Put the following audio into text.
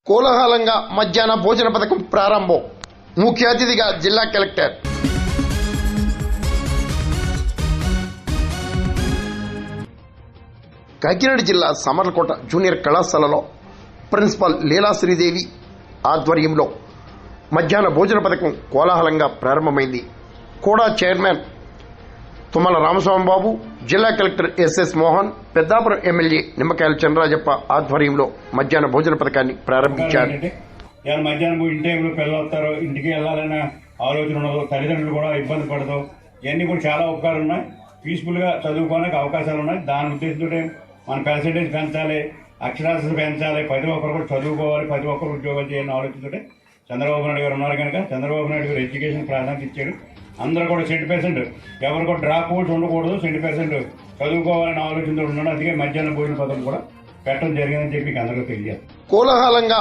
కోలాహలంగా మధ్యాహ్న భోజన పథకం ప్రారంభం. ముఖ్య అతిథిగా జిల్లా కలెక్టర్. కాకినాడ జిల్లా సమర్లకోట జూనియర్ కళాశాలలో ప్రిన్సిపాల్ లీలా శ్రీదేవి ఆధ్వర్యంలో మధ్యాహ్న భోజన పథకం కోలాహలంగా ప్రారంభమైంది. కోడా చైర్మన్ తుమ్మల రామస్వామిబాబు, జిల్లా collector S S Mohan, Peddapuram MLA Nimmakayala Chandrarajappa ఆధ్వర్యంలో మధ్యాహ్న భోజన పథకాన్ని ప్రారంభించారు. మధ్యాహ్నం ఇంటి టైంలో పిల్లలు వస్తారు, ఇంటికి వెళ్ళాలనే ఆలోచన ఉండదు, తల్లిదండ్రులు కూడా ఇబ్బంది పడతావు. ఇవన్నీ కూడా చాలా ఉపకారాలు ఉన్నాయి. పీస్ఫుల్గా చదువుకోవడానికి అవకాశాలు ఉన్నాయి. దాని ఉద్దేశంతో మన పర్సెంటేజ్ పెంచాలి, అక్షరాస్యత పెంచాలి, ప్రతి ఒక్కరు కూడా చదువుకోవాలి, ప్రతి ఒక్కరు ఉద్యోగాలు చేయాలని ఆలోచనతో చంద్రబాబు నాయుడు గారు ఉన్నారు కనుక చంద్రబాబు నాయుడు గారు ఎడ్యుకేషన్ ప్రాధాన్యత ఇచ్చారు. అందరూ కూడా 70% ఎవరు కూడా డ్రాప్ అవుట్స్ ఉండకూడదు, 70% చదువుకోవాలని ఆలోచనతో ఉన్నాడు. అందుకే మధ్యాహ్న భోజన పథకం కూడా పెట్టడం జరిగిందని చెప్పి అందరికీ తెలియదు. కోలాహలంగా